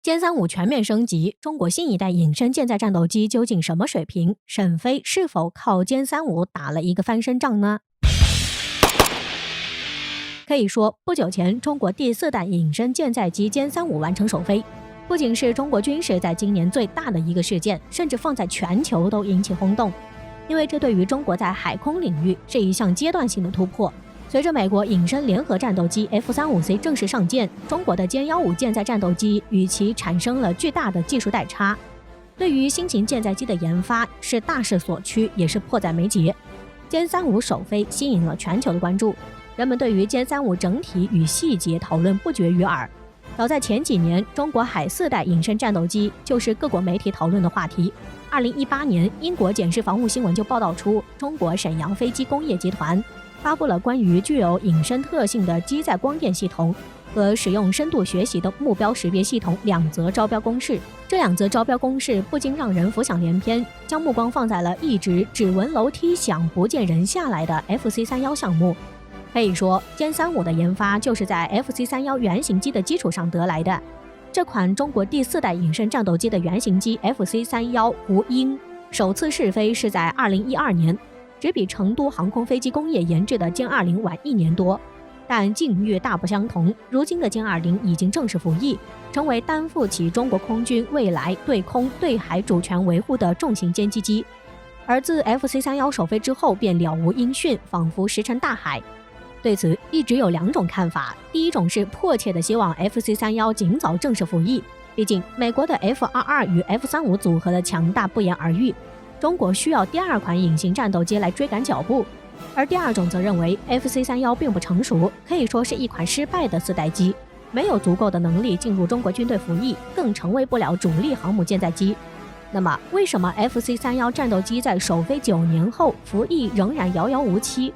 歼35全面升级，中国新一代隐身舰载战斗机究竟什么水平？沈飞是否靠歼35打了一个翻身仗呢？可以说，不久前，中国第4代隐身舰载机歼35完成首飞，不仅是中国军事在今年最大的一个事件，甚至放在全球都引起轰动，因为这对于中国在海空领域是一项阶段性的突破。随着美国隐身联合战斗机 F-35C 正式上舰，中国的歼15舰载战斗机与其产生了巨大的技术代差，对于新型舰载机的研发是大势所趋，也是迫在眉睫。歼35首飞吸引了全球的关注，人们对于歼35整体与细节讨论不绝于耳。早在前几年，中国海4代隐身战斗机就是各国媒体讨论的话题。2018年，英国简氏防务新闻就报道出，中国沈阳飞机工业集团发布了关于具有隐身特性的机载光电系统和使用深度学习的目标识别系统2则招标公示。这2则招标公示不禁让人浮想联翩，将目光放在了一直只闻楼梯响不见人下来的 FC31项目。可以说，歼35的研发就是在 FC31原型机的基础上得来的。这款中国第4代隐身战斗机的原型机 FC31胡鹰首次试飞是在2012年，只比成都航空飞机工业研制的歼20晚1年多，但境遇大不相同。如今的歼20已经正式服役，成为担负起中国空军未来对空对海主权维护的重型歼击机。而自 FC31首飞之后便了无音讯，仿佛石沉大海。对此一直有2种看法，第一种是迫切的希望 FC31尽早正式服役，毕竟美国的 F-22与 F-35组合的强大不言而喻，中国需要第2款隐形战斗机来追赶脚步。而第2种则认为 FC31并不成熟，可以说是一款失败的4代机，没有足够的能力进入中国军队服役，更成为不了主力航母舰载机。那么为什么 FC31战斗机在首飞9年后服役仍然遥遥无期？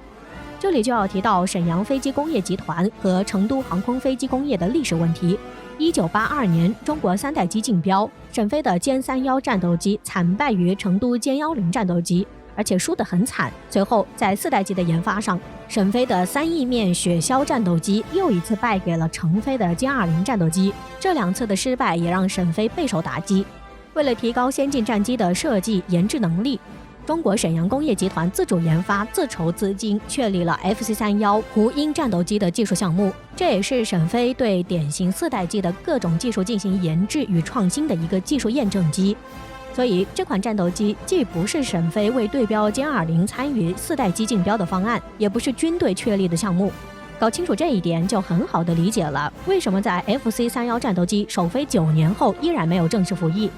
这里就要提到沈阳飞机工业集团和成都航空飞机工业的历史问题。1982年，中国3代机竞标，沈飞的歼31战斗机惨败于成都歼10战斗机，而且输得很惨。随后在4代机的研发上，沈飞的3翼面雪橇战斗机又一次败给了成飞的歼20战斗机，这2次的失败也让沈飞备受打击。为了提高先进战机的设计研制能力，中国沈阳工业集团自主研发、自筹资金，确立了 FC31胡鹰战斗机的技术项目。这也是沈飞对典型4代机的各种技术进行研制与创新的一个技术验证机。所以这款战斗机既不是沈飞为对标歼20参与4代机竞标的方案，也不是军队确立的项目。搞清楚这一点，就很好的理解了为什么在 FC31战斗机首飞9年后依然没有正式服役。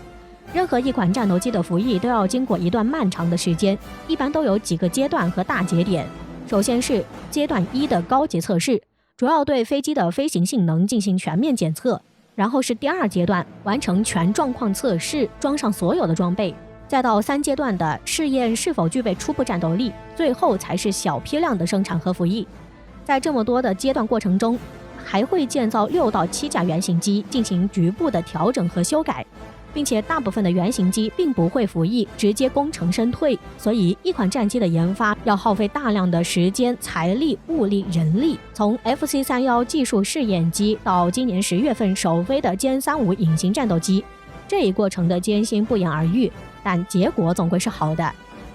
任何一款战斗机的服役都要经过一段漫长的时间，一般都有几个阶段和大节点。首先是阶段1的高级测试，主要对飞机的飞行性能进行全面检测。然后是第2阶段，完成全状况测试，装上所有的装备。再到3阶段的试验是否具备初步战斗力，最后才是小批量的生产和服役。在这么多的阶段过程中，还会建造6到7架原型机进行局部的调整和修改，并且大部分的原型机并不会服役，直接功成身退。所以一款战机的研发要耗费大量的时间、财力、物力、人力。从 FC31技术试验机到今年10月份首飞的歼35隐形战斗机，这一过程的艰辛不言而喻，但结果总归是好的。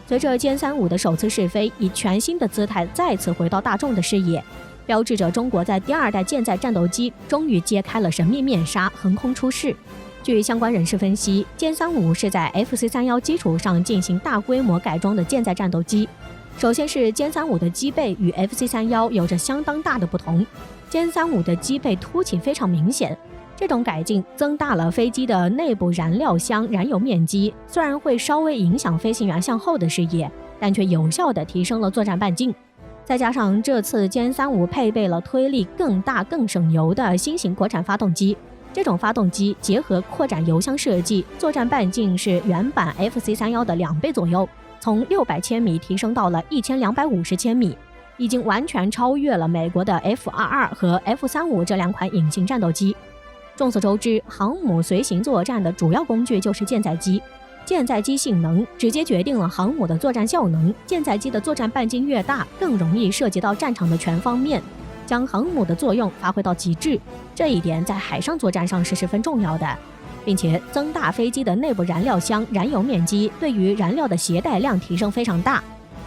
随着歼35的首次试飞以全新的姿态再次回到大众的视野，标志着中国在第2代舰载战斗机终于揭开了神秘面纱，横空出世。据相关人士分析，歼35是在 FC31基础上进行大规模改装的舰载战斗机。首先是歼35的机背与 FC31有着相当大的不同，歼35的机背凸起非常明显。这种改进增大了飞机的内部燃料箱燃油面积，虽然会稍微影响飞行员向后的视野，但却有效地提升了作战半径。再加上这次歼35配备了推力更大、更省油的新型国产发动机。这种发动机结合扩展油箱设计，作战半径是原版 FC31的2倍左右，从600千米提升到了1250千米，已经完全超越了美国的 F-22和 F-35这2款隐形战斗机。众所周知，航母随行作战的主要工具就是舰载机，舰载机性能直接决定了航母的作战效能，舰载机的作战半径越大，更容易涉及到战场的全方面，将航母的作用发挥到极致，这一点在海上作战上是十分重要的。并且增大飞机的内部燃料箱燃油面积，对于燃料的携带量提升非常大。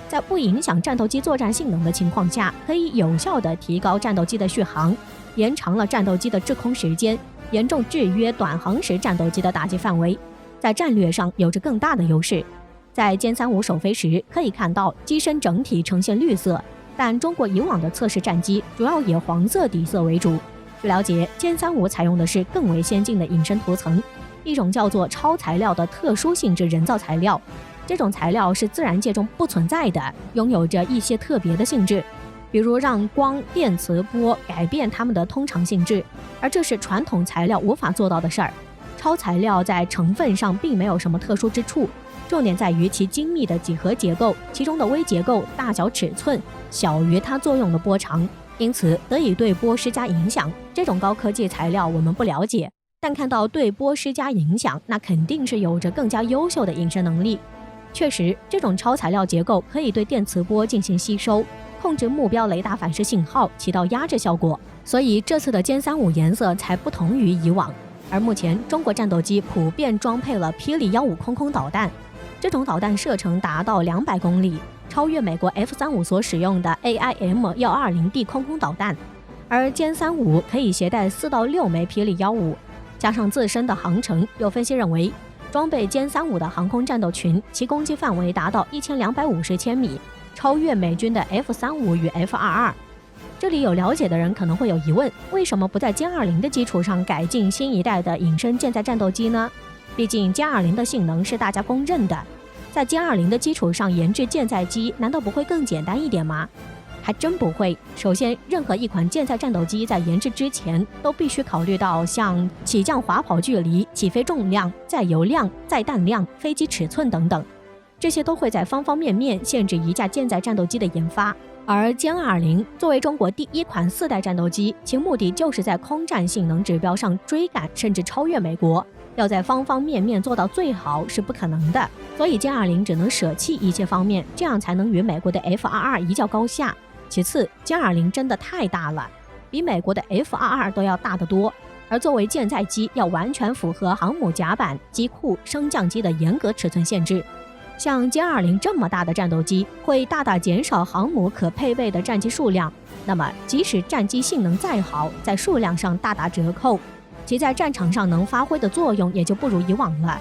在不影响战斗机作战性能的情况下，可以有效地提高战斗机的续航，延长了战斗机的滞空时间，严重制约短航时战斗机的打击范围，在战略上有着更大的优势。在歼35首飞时，可以看到机身整体呈现绿色，但中国以往的测试战机主要以黄色底色为主。据了解，歼35采用的是更为先进的隐身涂层，一种叫做超材料的特殊性质人造材料。这种材料是自然界中不存在的，拥有着一些特别的性质，比如让光、电磁波改变它们的通常性质，而这是传统材料无法做到的事儿。超材料在成分上并没有什么特殊之处，重点在于其精密的几何结构，其中的微结构大小尺寸小于它作用的波长，因此得以对波施加影响。这种高科技材料我们不了解，但看到对波施加影响，那肯定是有着更加优秀的隐身能力。确实，这种超材料结构可以对电磁波进行吸收，控制目标雷达反射信号，起到压制效果，所以这次的歼35颜色才不同于以往。而目前中国战斗机普遍装配了霹雳15空空导弹，这种导弹射程达到200公里，超越美国 F-35所使用的 AIM-120D 空空导弹。而歼35可以携带4到6枚霹雳15，加上自身的航程，有分析认为装备歼35的航空战斗群，其攻击范围达到1250千米，超越美军的 F-35与 F-22。这里有了解的人可能会有疑问，为什么不在歼20的基础上改进新一代的隐身舰载战斗机呢？毕竟歼20的性能是大家公认的，在歼20的基础上研制舰载机，难道不会更简单一点吗？还真不会。首先，任何一款舰载战斗机在研制之前，都必须考虑到像起降滑跑距离、起飞重量、载油量、载弹量、飞机尺寸等等，这些都会在方方面面限制一架舰载战斗机的研发。而歼20作为中国第一款4代战斗机，其目的就是在空战性能指标上追赶甚至超越美国，要在方方面面做到最好是不可能的，所以歼20只能舍弃一些方面，这样才能与美国的 F-22一较高下。其次，歼20真的太大了，比美国的 F-22都要大得多，而作为舰载机，要完全符合航母甲板、机库、升降机的严格尺寸限制。像歼20这么大的战斗机，会大大减少航母可配备的战机数量，那么即使战机性能再好，在数量上大打折扣，其在战场上能发挥的作用也就不如以往了。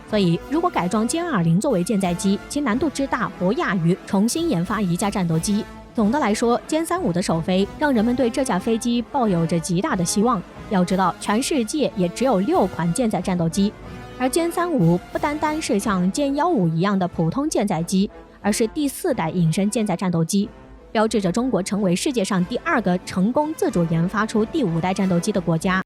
所以，如果改装歼20作为舰载机，其难度之大不亚于重新研发一架战斗机。总的来说，歼35的首飞让人们对这架飞机抱有着极大的希望。要知道，全世界也只有6款舰载战斗机，而歼35不单单是像歼15一样的普通舰载机，而是第4代隐身舰载战斗机，标志着中国成为世界上第2个成功自主研发出第5代战斗机的国家。